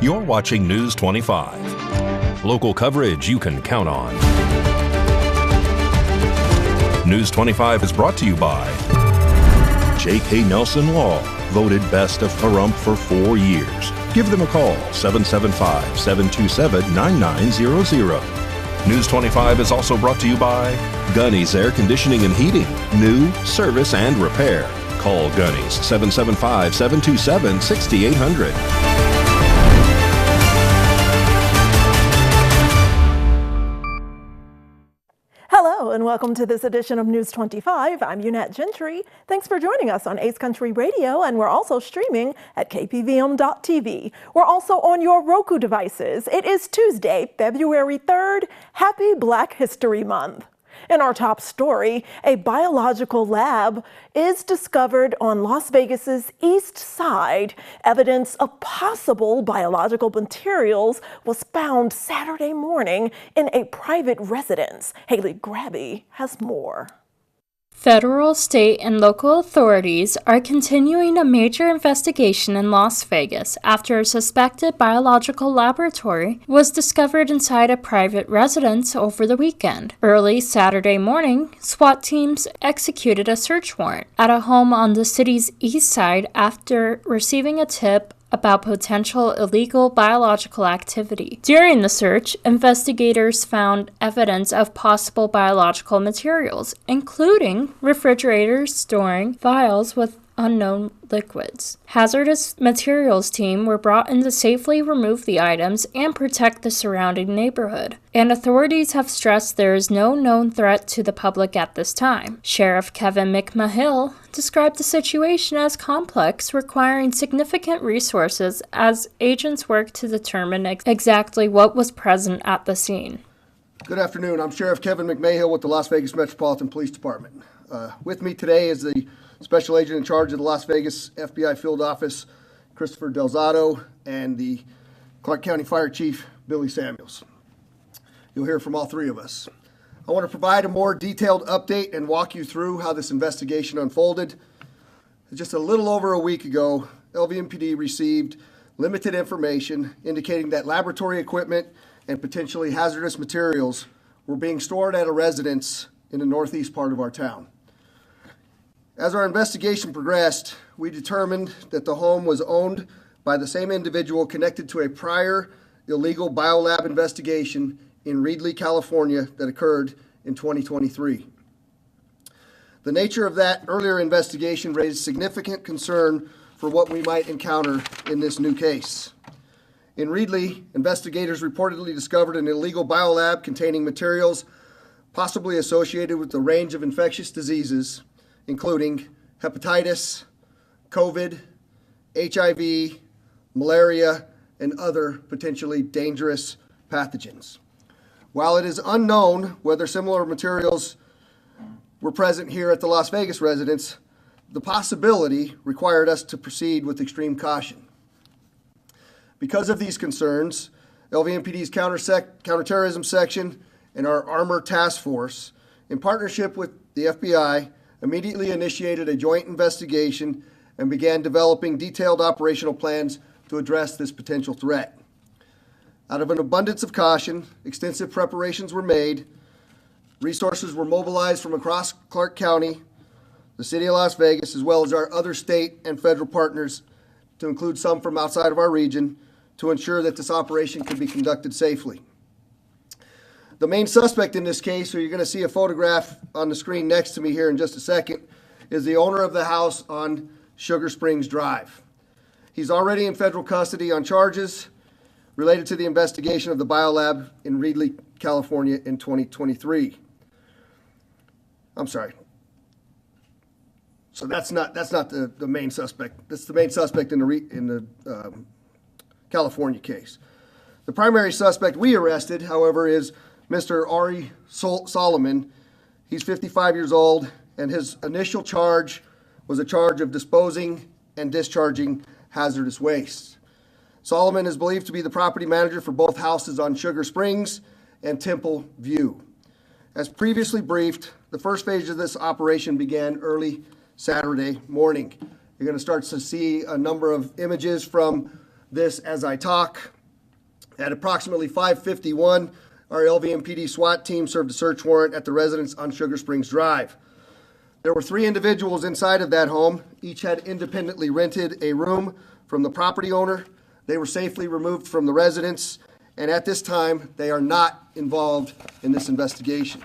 You're watching News 25. Local coverage you can count on. News 25 is brought to you by J.K. Nelson Law, voted best of Pahrump for 4 years. Give them a call, 775-727-9900. News 25 is also brought to you by Gunny's Air Conditioning and Heating. New, service, and repair. Call Gunny's, 775-727-6800. Hello and welcome to this edition of News 25. I'm Unette Gentry. Thanks for joining us on Ace Country Radio, and we're also streaming at KPVM.TV. We're also on your Roku devices. It is Tuesday, February 3rd. Happy Black History Month. In our top story, a biological lab is discovered on Las Vegas's east side. Evidence of possible biological materials was found Saturday morning in a private residence. Haley Grabby has more. Federal, state, and local authorities are continuing a major investigation in Las Vegas after a suspected biological laboratory was discovered inside a private residence over the weekend. Early Saturday morning, SWAT teams executed a search warrant at a home on the city's east side after receiving a tip about potential illegal biological activity. During the search, investigators found evidence of possible biological materials, including refrigerators storing vials with unknown liquids. Hazardous materials team were brought in to safely remove the items and protect the surrounding neighborhood. And authorities have stressed there is no known threat to the public at this time. Sheriff Kevin McMahill described the situation as complex, requiring significant resources as agents work to determine exactly what was present at the scene. Good afternoon. I'm Sheriff Kevin McMahill with the Las Vegas Metropolitan Police Department. With me today is the Special Agent in charge of the Las Vegas FBI Field Office, Christopher Delzato, and the Clark County Fire Chief, Billy Samuels. You'll hear from all three of us. I want to provide a more detailed update and walk you through how this investigation unfolded. Just a little over a week ago, LVMPD received limited information indicating that laboratory equipment and potentially hazardous materials were being stored at a residence in the northeast part of our town. As our investigation progressed, we determined that the home was owned by the same individual connected to a prior illegal biolab investigation in Reedley, California that occurred in 2023. The nature of that earlier investigation raised significant concern for what we might encounter in this new case. In Reedley, investigators reportedly discovered an illegal biolab containing materials possibly associated with a range of infectious diseases, including hepatitis, COVID, HIV, malaria, and other potentially dangerous pathogens. While it is unknown whether similar materials were present here at the Las Vegas residence, the possibility required us to proceed with extreme caution. Because of these concerns, LVMPD's counterterrorism section and our Armor Task Force, in partnership with the FBI, immediately initiated a joint investigation and began developing detailed operational plans to address this potential threat. Out of an abundance of caution, extensive preparations were made, resources were mobilized from across Clark County, the city of Las Vegas, as well as our other state and federal partners, to include some from outside of our region, to ensure that this operation could be conducted safely. The main suspect in this case, who you're going to see a photograph on the screen next to me here in just a second, is the owner of the house on Sugar Springs Drive. He's already in federal custody on charges related to the investigation of the biolab in Reedley, California in 2023. I'm sorry. So that's not the main suspect. That's the main suspect in the California case. The primary suspect we arrested, however, is Mr. Ari Solomon. He's 55 years old, and his initial charge was a charge of disposing and discharging hazardous waste. Solomon is believed to be the property manager for both houses on Sugar Springs and Temple View. As previously briefed, the first phase of this operation began early Saturday morning. You're going to start to see a number of images from this as I talk. At approximately 5:51, our LVMPD SWAT team served a search warrant at the residence on Sugar Springs Drive. There were 3 individuals inside of that home. Each had independently rented a room from the property owner. They were safely removed from the residence, and at this time, they are not involved in this investigation.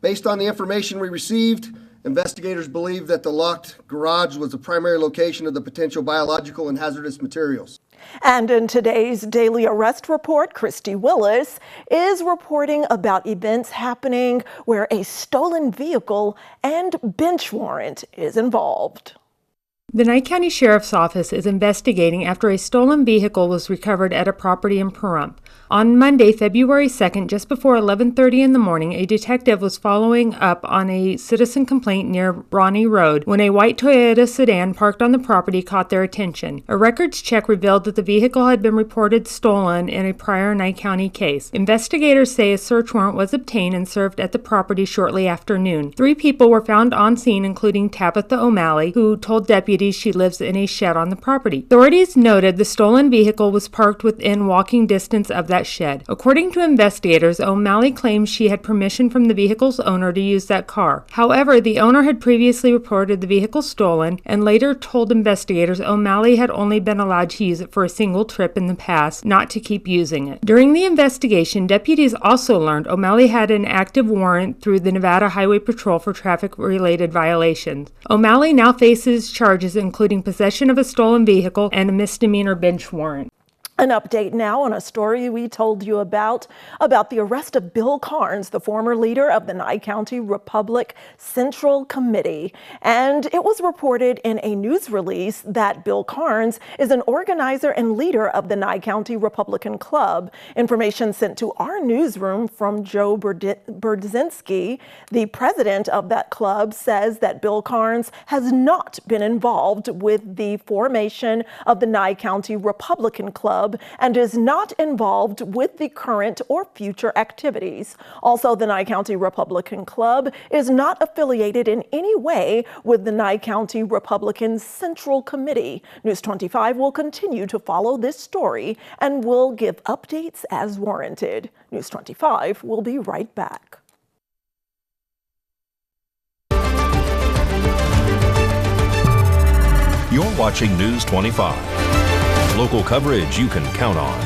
Based on the information we received, investigators believe that the locked garage was the primary location of the potential biological and hazardous materials. And in today's daily arrest report, Christy Willis is reporting about events happening where a stolen vehicle and bench warrant is involved. The Nye County Sheriff's Office is investigating after a stolen vehicle was recovered at a property in Pahrump. On Monday, February 2nd, just before 11:30 in the morning, a detective was following up on a citizen complaint near Ronnie Road when a white Toyota sedan parked on the property caught their attention. A records check revealed that the vehicle had been reported stolen in a prior Nye County case. Investigators say a search warrant was obtained and served at the property shortly after noon. 3 people were found on scene, including Tabitha O'Malley, who told deputies she lives in a shed on the property. Authorities noted the stolen vehicle was parked within walking distance of that shed. According to investigators, O'Malley claims she had permission from the vehicle's owner to use that car. However, the owner had previously reported the vehicle stolen and later told investigators O'Malley had only been allowed to use it for a single trip in the past, not to keep using it. During the investigation, deputies also learned O'Malley had an active warrant through the Nevada Highway Patrol for traffic-related violations. O'Malley now faces charges including possession of a stolen vehicle and a misdemeanor bench warrant. An update now on a story we told you about the arrest of Bill Carnes, the former leader of the Nye County Republic Central Committee. And it was reported in a news release that Bill Carnes is an organizer and leader of the Nye County Republican Club. Information sent to our newsroom from Joe Berdzinski, the president of that club, says that Bill Carnes has not been involved with the formation of the Nye County Republican Club and is not involved with the current or future activities. Also, the Nye County Republican Club is not affiliated in any way with the Nye County Republican Central Committee. News 25 will continue to follow this story and will give updates as warranted. News 25 will be right back. You're watching News 25. Local coverage you can count on.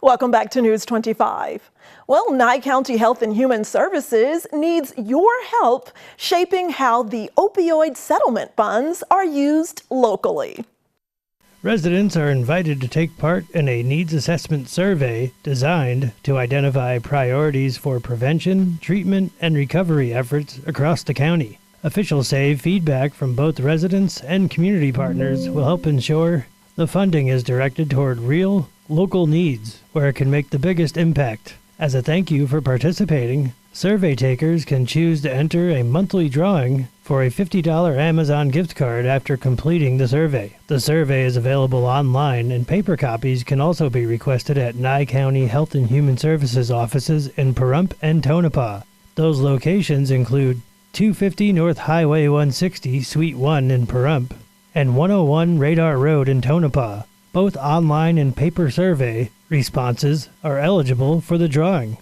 Welcome back to News 25. Well, Nye County Health and Human Services needs your help shaping how the opioid settlement funds are used locally. Residents are invited to take part in a needs assessment survey designed to identify priorities for prevention, treatment, and recovery efforts across the county. Officials say feedback from both residents and community partners will help ensure the funding is directed toward real, local needs where it can make the biggest impact. As a thank you for participating, survey takers can choose to enter a monthly drawing for a $50 Amazon gift card after completing the survey. The survey is available online, and paper copies can also be requested at Nye County Health and Human Services offices in Pahrump and Tonopah. Those locations include 250 North Highway 160, Suite 1 in Pahrump, and 101 Radar Road in Tonopah. Both online and paper survey responses are eligible for the drawing.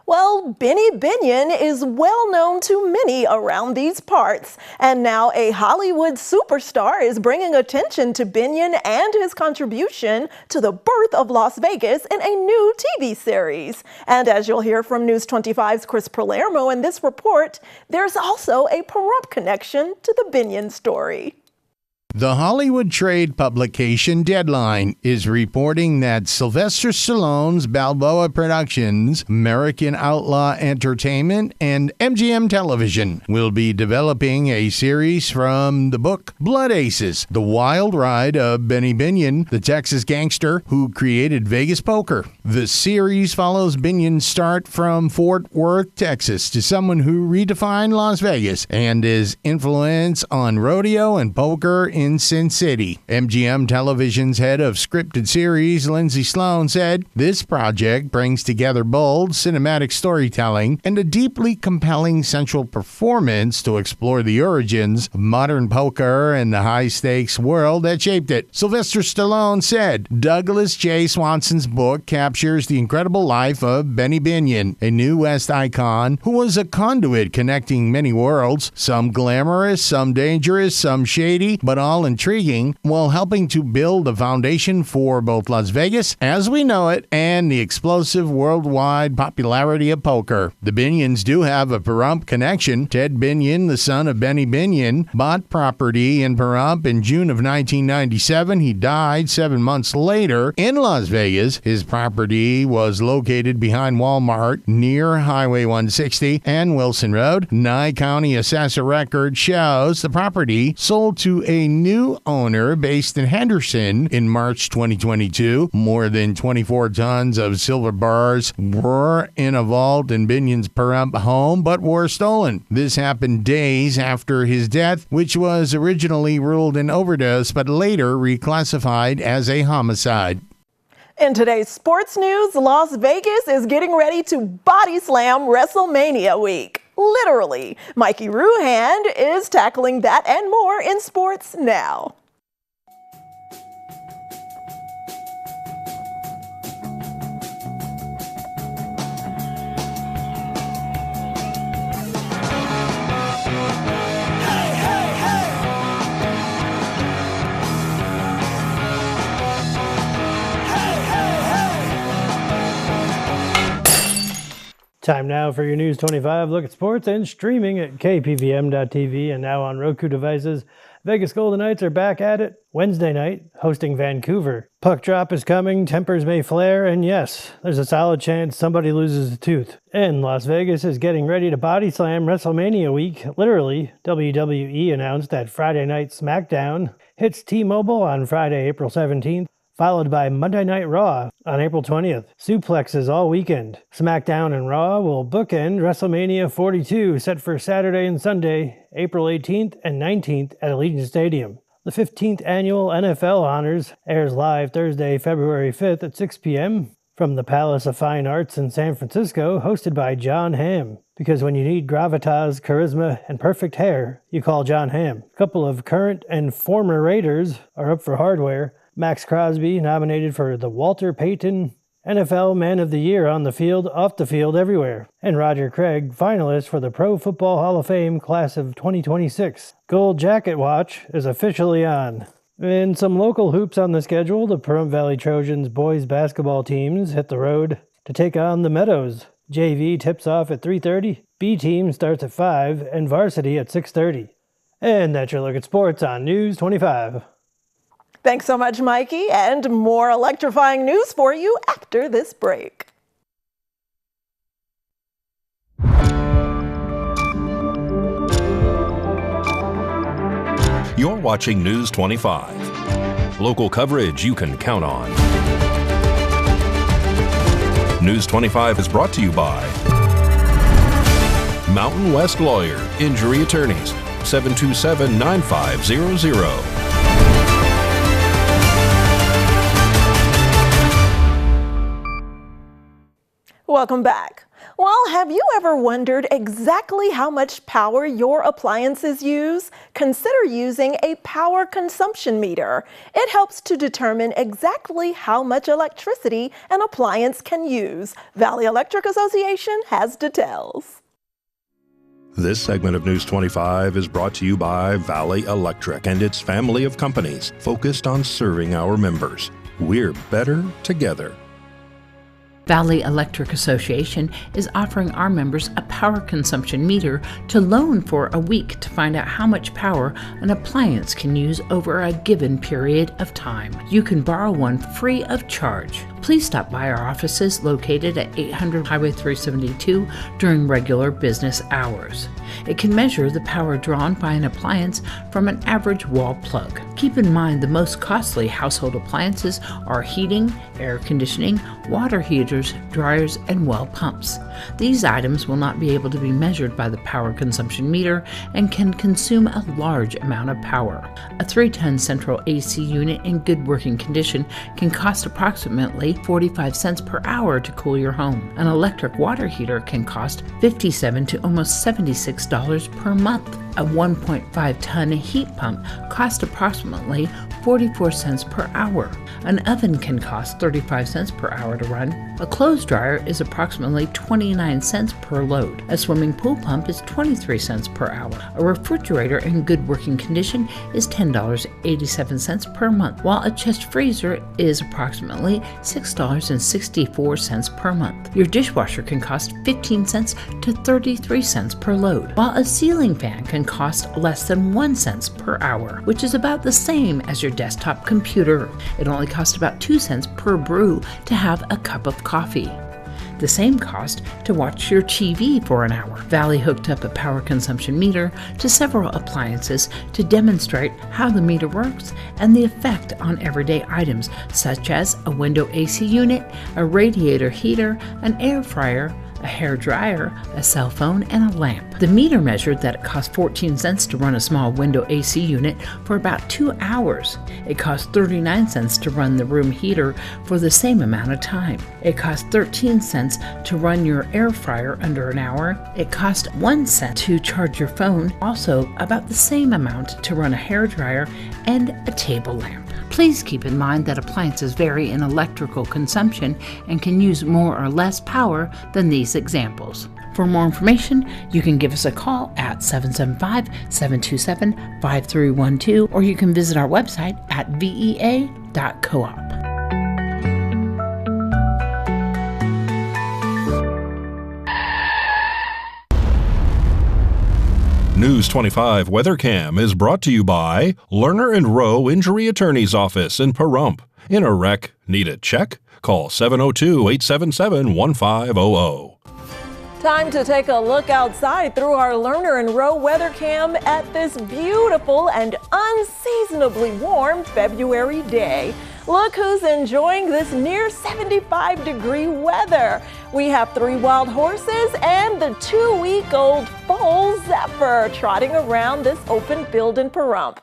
Well, Benny Binion is well known to many around these parts, and now a Hollywood superstar is bringing attention to Binion and his contribution to the birth of Las Vegas in a new TV series. And as you'll hear from News 25's Chris Palermo in this report, there's also a Pahrump connection to the Binion story. The Hollywood trade publication Deadline is reporting that Sylvester Stallone's Balboa Productions, American Outlaw Entertainment, and MGM Television will be developing a series from the book Blood Aces, the wild ride of Benny Binion, the Texas gangster who created Vegas poker. The series follows Binion's start from Fort Worth, Texas, to someone who redefined Las Vegas and his influence on rodeo and poker in Sin City. MGM Television's head of scripted series, Lindsay Sloan, said, "This project brings together bold cinematic storytelling and a deeply compelling central performance to explore the origins of modern poker and the high-stakes world that shaped it." Sylvester Stallone said, "Douglas J. Swanson's book captures the incredible life of Benny Binion, a New West icon who was a conduit connecting many worlds, some glamorous, some dangerous, some shady, but all intriguing, while helping to build a foundation for both Las Vegas as we know it and the explosive worldwide popularity of poker." The Binions do have a Pahrump connection. Ted Binion, the son of Benny Binion, bought property in Pahrump in June of 1997. He died 7 months later in Las Vegas. His property was located behind Walmart near Highway 160 and Wilson Road. Nye County Assessor record shows the property sold to a new owner based in Henderson in March 2022. More than 24 tons of silver bars were in a vault in Binion's Pahrump home but were stolen. This happened days after his death, which was originally ruled an overdose but later reclassified as a homicide. In today's sports news, Las Vegas is getting ready to body slam WrestleMania week. Literally. Mikey Ruhand is tackling that and more in sports now. Time now for your News 25 look at sports and streaming at KPVM.TV and now on Roku devices. Vegas Golden Knights are back at it Wednesday night, hosting Vancouver. Puck drop is coming, tempers may flare, and yes, there's a solid chance somebody loses a tooth. And Las Vegas is getting ready to body slam WrestleMania week. Literally, WWE announced that Friday Night SmackDown hits T-Mobile on Friday, April 17th. Followed by Monday Night Raw on April 20th. Suplexes all weekend. SmackDown and Raw will bookend WrestleMania 42, set for Saturday and Sunday, April 18th and 19th at Allegiant Stadium. The 15th annual NFL Honors airs live Thursday, February 5th at 6 p.m. from the Palace of Fine Arts in San Francisco, hosted by John Hamm. Because when you need gravitas, charisma, and perfect hair, you call John Hamm. A couple of current and former Raiders are up for hardware. Max Crosby nominated for the Walter Payton NFL Man of the Year on the field, off the field, everywhere. And Roger Craig, finalist for the Pro Football Hall of Fame class of 2026. Gold Jacket Watch is officially on. And some local hoops on the schedule. The Pahrump Valley Trojans boys basketball teams hit the road to take on the Meadows. JV tips off at 3:30, B team starts at 5, and varsity at 6:30. And that's your look at sports on News 25. Thanks so much, Mikey, and more electrifying news for you after this break. You're watching News 25. Local coverage you can count on. News 25 is brought to you by Mountain West Lawyer, Injury Attorneys, 727-9500. Welcome back. Well, have you ever wondered exactly how much power your appliances use? Consider using a power consumption meter. It helps to determine exactly how much electricity an appliance can use. Valley Electric Association has details. This segment of News 25 is brought to you by Valley Electric and its family of companies focused on serving our members. We're better together. Valley Electric Association is offering our members a power consumption meter to loan for a week to find out how much power an appliance can use over a given period of time. You can borrow one free of charge. Please stop by our offices located at 800 Highway 372 during regular business hours. It can measure the power drawn by an appliance from an average wall plug. Keep in mind the most costly household appliances are heating, air conditioning, water heaters, dryers, and well pumps. These items will not be able to be measured by the power consumption meter and can consume a large amount of power. A 3-ton central AC unit in good working condition can cost approximately 45 cents per hour to cool your home. An electric water heater can cost $57 to almost $76 per month. A 1.5-ton heat pump costs approximately 44 cents per hour. An oven can cost 35 cents per hour to run. A clothes dryer is approximately 29 cents per load. A swimming pool pump is 23 cents per hour. A refrigerator in good working condition is $10.87 per month, while a chest freezer is approximately $6.64 per month. Your dishwasher can cost 15 cents to 33 cents per load, while a ceiling fan can cost less than 1 cent per hour, which is about the same as your desktop computer. It only costs about 2 cents per brew to have a cup of coffee. The same cost to watch your TV for an hour. Valley hooked up a power consumption meter to several appliances to demonstrate how the meter works and the effect on everyday items such as a window AC unit, a radiator heater, an air fryer, a hair dryer, a cell phone, and a lamp. The meter measured that it cost 14 cents to run a small window AC unit for about 2 hours. It cost 39 cents to run the room heater for the same amount of time. It cost 13 cents to run your air fryer under an hour. It cost 1 cent to charge your phone, also about the same amount to run a hair dryer and a table lamp. Please keep in mind that appliances vary in electrical consumption and can use more or less power than these examples. For more information, you can give us a call at 775-727-5312, or you can visit our website at vea.coop. News 25 WeatherCam is brought to you by Lerner and Rowe Injury Attorney's Office in Pahrump. In a wreck, need a check? Call 702-877-1500. Time to take a look outside through our Lerner and Rowe WeatherCam at this beautiful and unseasonably warm February day. Look who's enjoying this near 75-degree weather. We have 3 wild horses and the 2-week-old foal Zephyr trotting around this open field in Pahrump.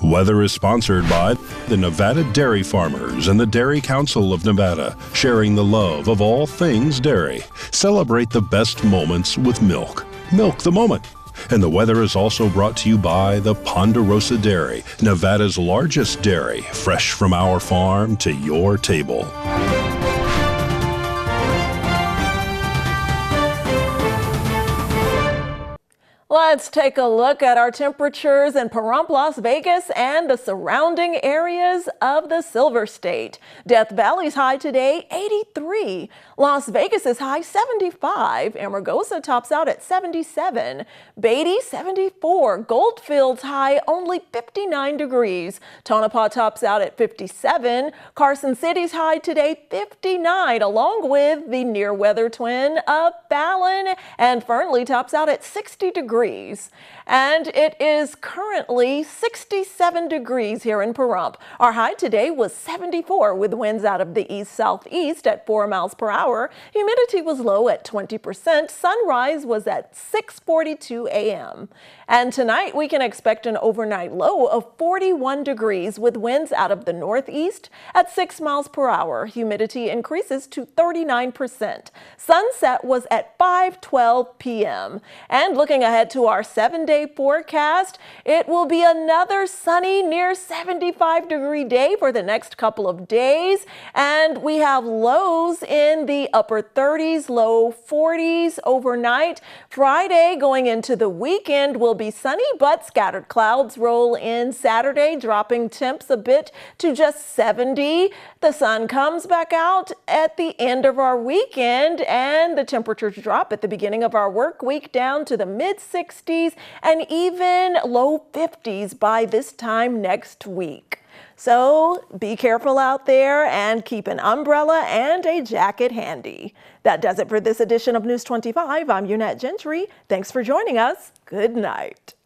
Weather is sponsored by the Nevada Dairy Farmers and the Dairy Council of Nevada, sharing the love of all things dairy. Celebrate the best moments with milk. Milk the moment. And the weather is also brought to you by the Ponderosa Dairy, Nevada's largest dairy, fresh from our farm to your table. Let's take a look at our temperatures in Pahrump, Las Vegas, and the surrounding areas of the Silver State. Death Valley's high today, 83. Las Vegas's high, 75. Amargosa tops out at 77. Beatty, 74. Goldfield's high, only 59 degrees. Tonopah tops out at 57. Carson City's high today, 59, along with the near-weather twin of Fallon. And Fernley tops out at 60 degrees. And it is currently 67 degrees here in Pahrump. Our high today was 74 with winds out of the east-southeast at 4 miles per hour. Humidity was low at 20%. Sunrise was at 6:42 a.m. And tonight we can expect an overnight low of 41 degrees with winds out of the northeast at 6 miles per hour. Humidity increases to 39%. Sunset was at 5:12 p.m. And looking ahead to our 7-day forecast, it will be another sunny, near 75-degree day for the next couple of days. And we have lows in the upper 30s, low 40s overnight. Friday going into the weekend will be sunny, but scattered clouds roll in Saturday, dropping temps a bit to just 70. The sun comes back out at the end of our weekend, and the temperatures drop at the beginning of our work week down to the mid-60s. 60s and even low 50s by this time next week. So be careful out there and keep an umbrella and a jacket handy. That does it for this edition of News 25. I'm Unette Gentry. Thanks for joining us. Good night.